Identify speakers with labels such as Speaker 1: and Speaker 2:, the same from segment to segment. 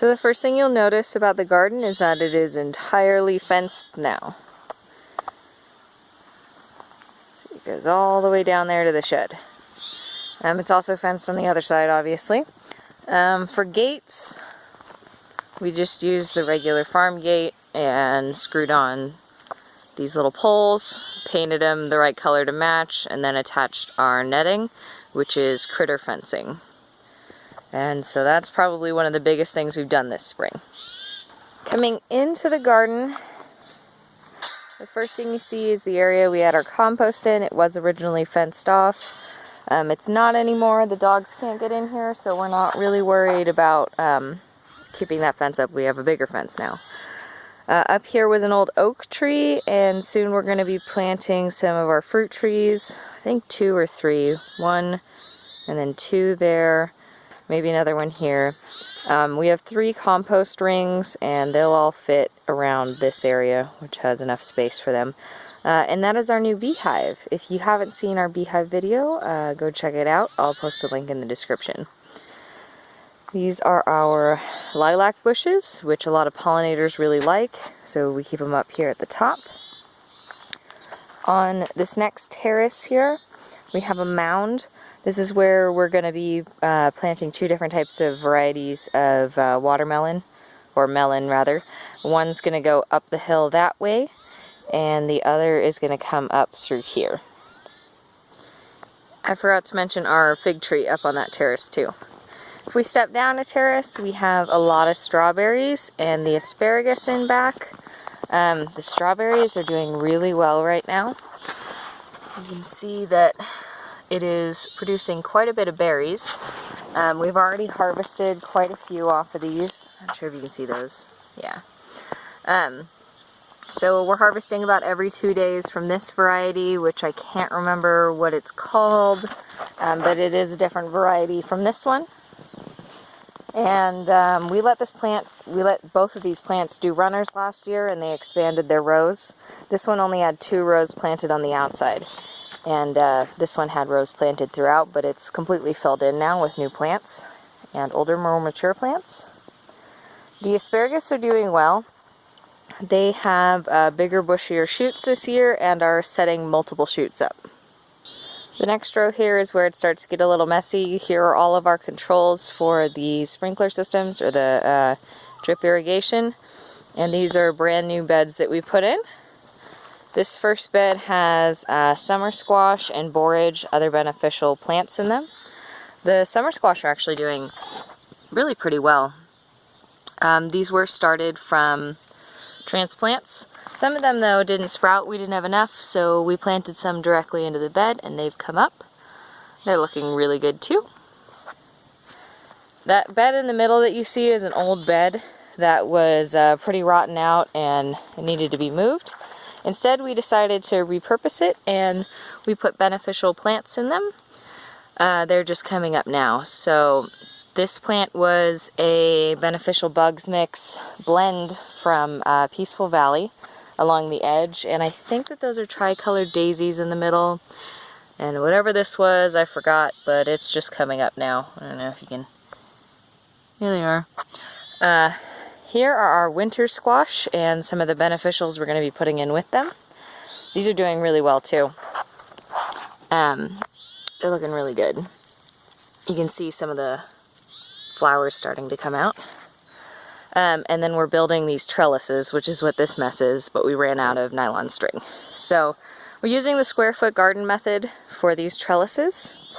Speaker 1: So the first thing you'll notice about the garden is that it is entirely fenced now. So it goes all the way down there to the shed. It's also fenced on the other side, obviously. For gates, we just used the regular farm gate and screwed on these little poles, painted them the right color to match, and then attached our netting, which is critter fencing. And so that's probably one of the biggest things we've done this spring. Coming into the garden, the first thing you see is the area we had our compost in. It was originally fenced off. It's not anymore. The dogs can't get in here, so we're not really worried about keeping that fence up. We have a bigger fence now. Up here was an old oak tree, and soon we're going to be planting some of our fruit trees. I think 2 or 3. 1 and then 2 there. Maybe another one here. We have 3 compost rings, and they'll all fit around this area, which has enough space for them. And that is our new beehive. If you haven't seen our beehive video, go check it out. I'll post a link in the description. These are our lilac bushes, which a lot of pollinators really like, so we keep them up here at the top. On this next terrace here, we have a mound. This is where we're going to be planting 2 different types of varieties of watermelon, or melon rather. One's going to go up the hill that way, and the other is going to come up through here. I forgot to mention our fig tree up on that terrace too. If we step down a terrace, we have a lot of strawberries and the asparagus in back. The strawberries are doing really well right now. You can see that it is producing quite a bit of berries. We've already harvested quite a few off of these. I'm not sure if you can see those. Yeah. So we're harvesting about every 2 days from this variety, which I can't remember what it's called, but it is a different variety from this one. And we let both of these plants do runners last year, and they expanded their rows. This one only had 2 rows planted on the outside, and this one had rows planted throughout, but it's completely filled in now with new plants and older, more mature plants. The asparagus are doing well. They have bigger, bushier shoots this year and are setting multiple shoots up. The next row here is where it starts to get a little messy. Here are all of our controls for the sprinkler systems, or the drip irrigation. And these are brand new beds that we put in. This first bed has summer squash and borage, other beneficial plants in them. The summer squash are actually doing really pretty well. These were started from transplants. Some of them, though, didn't sprout. We didn't have enough, so we planted some directly into the bed, and they've come up. They're looking really good, too. That bed in the middle that you see is an old bed that was pretty rotten out, and it needed to be moved. Instead, we decided to repurpose it, and we put beneficial plants in them. They're just coming up now. So this plant was a beneficial bugs mix blend from Peaceful Valley along the edge, and I think that those are tricolored daisies in the middle. And whatever this was, I forgot, but it's just coming up now. I don't know if you can... Here they are. Here are our winter squash and some of the beneficials we're going to be putting in with them. These are doing really well too. They're looking really good. You can see some of the flowers starting to come out. And then we're building these trellises, which is what this mess is, but we ran out of nylon string. So we're using the square foot garden method for these trellises,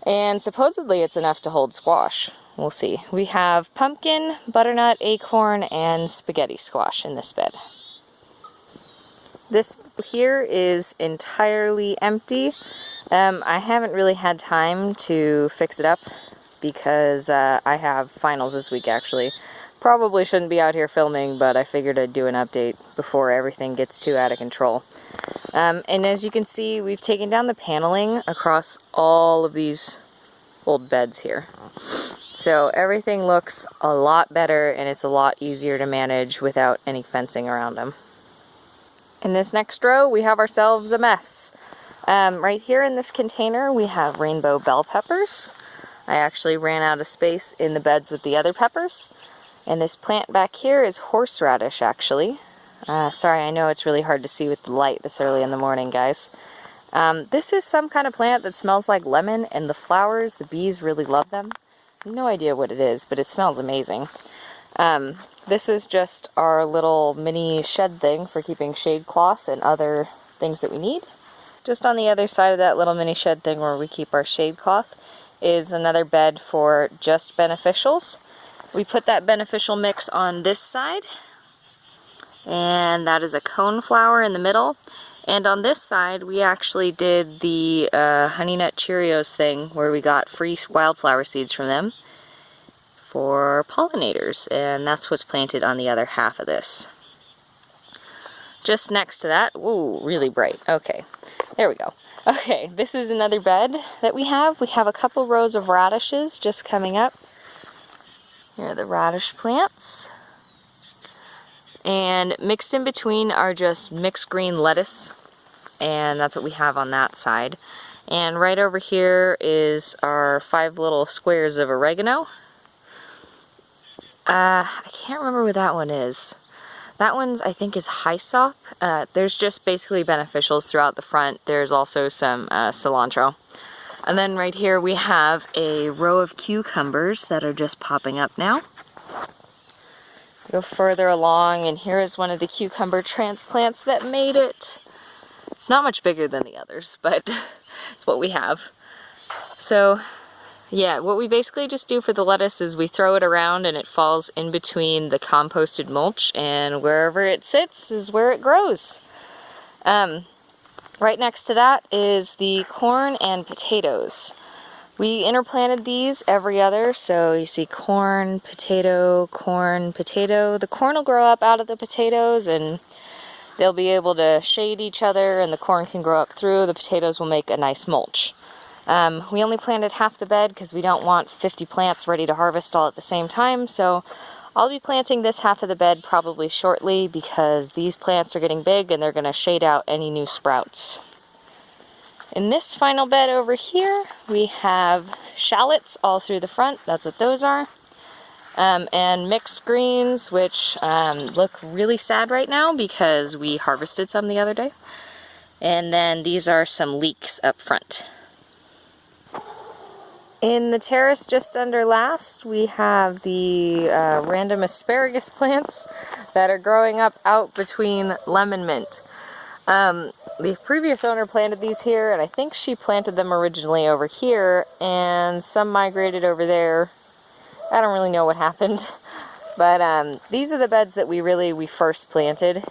Speaker 1: and supposedly it's enough to hold squash. We'll see. We have pumpkin, butternut, acorn, and spaghetti squash in this bed. This here is entirely empty. I haven't really had time to fix it up because I have finals this week, actually. Probably shouldn't be out here filming, but I figured I'd do an update before everything gets too out of control. And as you can see, we've taken down the paneling across all of these old beds here. So everything looks a lot better, and it's a lot easier to manage without any fencing around them. In this next row, we have ourselves a mess. Right here in this container, we have rainbow bell peppers. I actually ran out of space in the beds with the other peppers. And this plant back here is horseradish, actually. Sorry, I know it's really hard to see with the light this early in the morning, guys. This is some kind of plant that smells like lemon, and the flowers, the bees really love them. No idea what it is, but it smells amazing. This is just our little mini shed thing for keeping shade cloth and other things that we need. Just on the other side of that little mini shed thing where we keep our shade cloth is another bed for just beneficials. We put that beneficial mix on this side, and that is a coneflower in the middle. And on this side, we actually did the Honey Nut Cheerios thing where we got free wildflower seeds from them for pollinators, and that's what's planted on the other half of this. Just next to that, ooh, really bright. Okay, there we go. Okay, this is another bed that we have. We have a couple rows of radishes just coming up. Here are the radish plants. And mixed in between are just mixed green lettuce, and that's what we have on that side. And right over here is our 5 little squares of oregano. I can't remember what that one is. That one's, I think, is hyssop. There's just basically beneficials throughout the front. There's also some cilantro. And then right here we have a row of cucumbers that are just popping up now. Go further along, and here is one of the cucumber transplants that made it. It's not much bigger than the others, but it's what we have. So yeah, what we basically just do for the lettuce is we throw it around and it falls in between the composted mulch, and wherever it sits is where it grows. Right next to that is the corn and potatoes. We interplanted these every other, so you see corn, potato, corn, potato. The corn will grow up out of the potatoes and they'll be able to shade each other, and the corn can grow up through. The potatoes will make a nice mulch. We only planted half the bed because we don't want 50 plants ready to harvest all at the same time, so I'll be planting this half of the bed probably shortly because these plants are getting big and they're going to shade out any new sprouts. In this final bed over here, we have shallots all through the front. That's what those are. And mixed greens, which look really sad right now because we harvested some the other day. And then these are some leeks up front. In the terrace just under last, we have the random asparagus plants that are growing up out between lemon mint. The previous owner planted these here, and I think she planted them originally over here, and some migrated over there. I don't really know what happened, but these are the beds that we first planted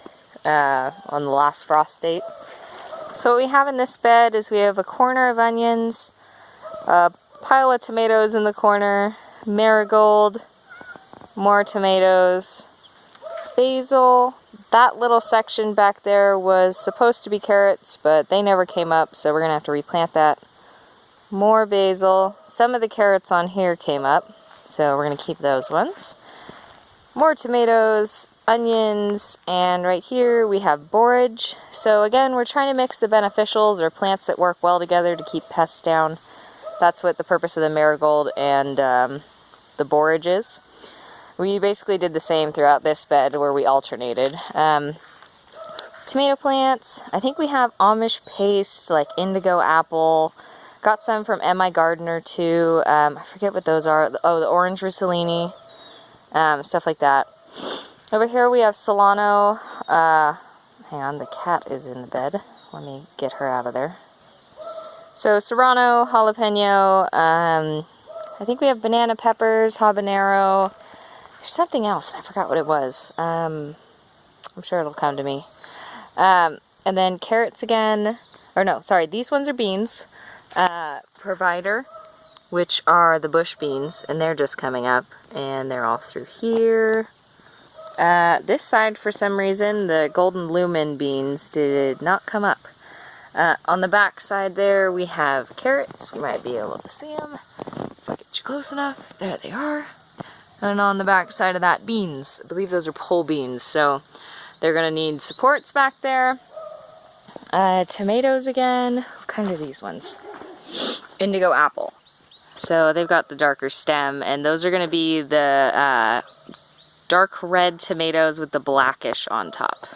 Speaker 1: on the last frost date. So what we have in this bed is we have a corner of onions, a pile of tomatoes in the corner, marigold, more tomatoes, basil. That little section back there was supposed to be carrots, but they never came up, so we're going to have to replant that. More basil. Some of the carrots on here came up, so we're going to keep those ones. More tomatoes, onions, and right here we have borage. So again, we're trying to mix the beneficials, or plants that work well together, to keep pests down. That's what the purpose of the marigold and the borage is. We basically did the same throughout this bed where we alternated. Tomato plants. I think we have Amish paste, like indigo apple. Got some from M.I. Gardener too. I forget what those are. Oh, the orange Rossellini. Stuff like that. Over here we have Solano. Hang on, the cat is in the bed. Let me get her out of there. So Serrano, jalapeno, I think we have banana peppers, habanero. There's something else, and I forgot what it was. I'm sure it'll come to me. And then carrots again. Or no, sorry, these ones are beans. Provider, which are the bush beans, and they're just coming up, and they're all through here. This side, for some reason, the golden lumen beans did not come up. On the back side there, we have carrots. You might be able to see them if I get you close enough. There they are. And on the back side of that, beans. I believe those are pole beans, so they're going to need supports back there. Tomatoes again. What kind are these ones? Indigo apple. So they've got the darker stem, and those are going to be the dark red tomatoes with the blackish on top.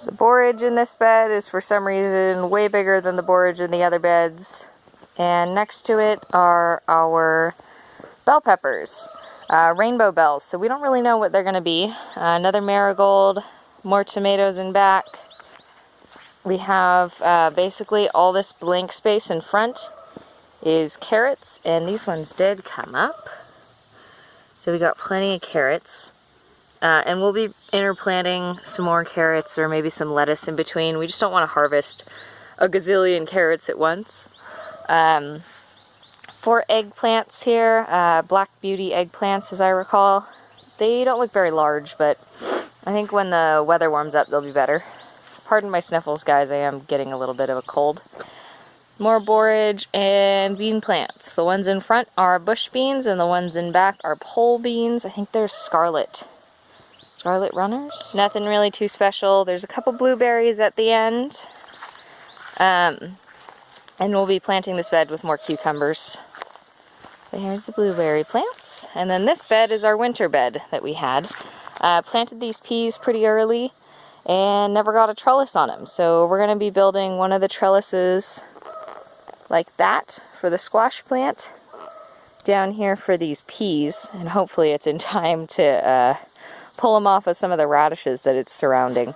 Speaker 1: The borage in this bed is for some reason way bigger than the borage in the other beds. And next to it are our bell peppers, rainbow bells. So we don't really know what they're going to be. Another marigold, more tomatoes in back. We have basically all this blank space in front is carrots, and these ones did come up. So we got plenty of carrots. And we'll be interplanting some more carrots or maybe some lettuce in between. We just don't want to harvest a gazillion carrots at once. 4 eggplants here, Black Beauty eggplants as I recall. They don't look very large, but I think when the weather warms up they'll be better. Pardon my sniffles, guys, I am getting a little bit of a cold. More borage and bean plants. The ones in front are bush beans and the ones in back are pole beans. I think they're scarlet runners. Nothing really too special. There's a couple blueberries at the end. And we'll be planting this bed with more cucumbers. But here's the blueberry plants. And then this bed is our winter bed that we had. Planted these peas pretty early and never got a trellis on them. So we're going to be building one of the trellises like that for the squash plant down here for these peas. And hopefully it's in time to pull them off of some of the radishes that it's surrounding.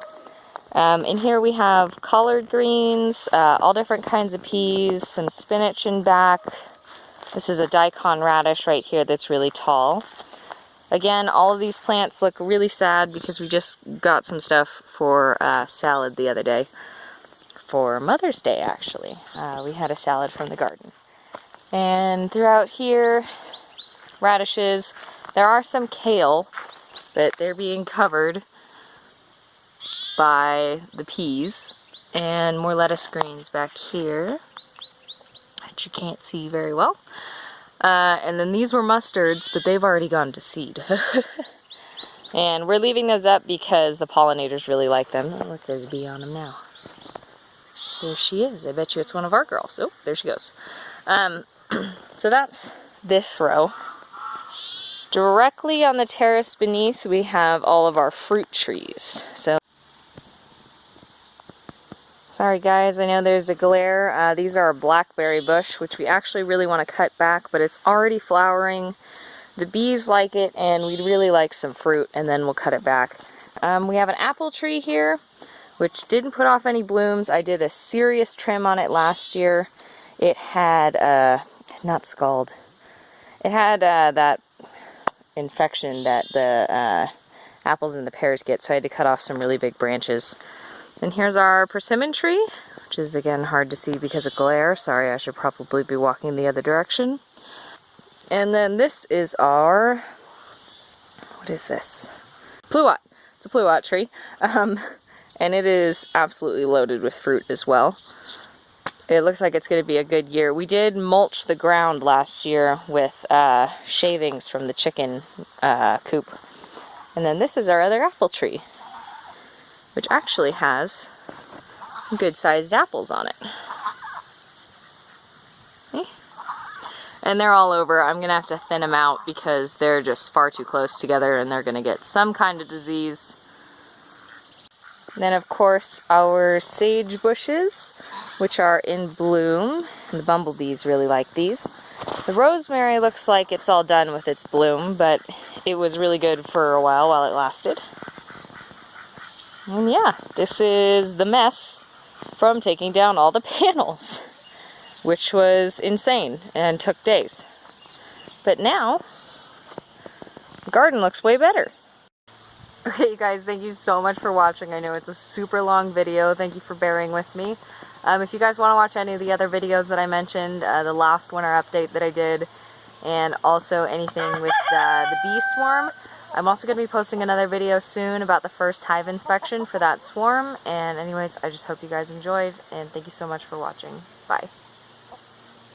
Speaker 1: In here we have collard greens, all different kinds of peas, some spinach in back. This is a daikon radish right here that's really tall. Again, all of these plants look really sad because we just got some stuff for salad the other day. For Mother's Day, actually. We had a salad from the garden. And throughout here, radishes. There are some kale, but they're being covered by the peas. And more lettuce greens back here, which you can't see very well. And then these were mustards, but they've already gone to seed. And we're leaving those up because the pollinators really like them. Oh, look, there's a bee on them now. There she is. I bet you it's one of our girls. Oh, there she goes. So that's this row. Directly on the terrace beneath, we have all of our fruit trees. So, sorry guys, I know there's a glare. These are a blackberry bush, which we actually really want to cut back, but it's already flowering. The bees like it, and we'd really like some fruit, and then we'll cut it back. We have an apple tree here, which didn't put off any blooms. I did a serious trim on it last year. It had, not scald. It had that infection that the apples and the pears get, so I had to cut off some really big branches. And here's our persimmon tree, which is again hard to see because of glare. Sorry, I should probably be walking the other direction. And then this is our, what is this? Pluot. It's a pluot tree. And it is absolutely loaded with fruit as well. It looks like it's going to be a good year. We did mulch the ground last year with shavings from the chicken coop. And then this is our other apple tree, which actually has some good-sized apples on it. See? And they're all over. I'm going to have to thin them out because they're just far too close together and they're going to get some kind of disease. And then, of course, our sage bushes, which are in bloom. And the bumblebees really like these. The rosemary looks like it's all done with its bloom, but it was really good for a while it lasted. And yeah, this is the mess from taking down all the panels, which was insane and took days. But now, the garden looks way better. Okay, you guys, thank you so much for watching. I know it's a super long video. Thank you for bearing with me. If you guys want to watch any of the other videos that I mentioned, the last winter update that I did, and also anything with the bee swarm, I'm also going to be posting another video soon about the first hive inspection for that swarm. And anyways, I just hope you guys enjoyed, and thank you so much for watching. Bye.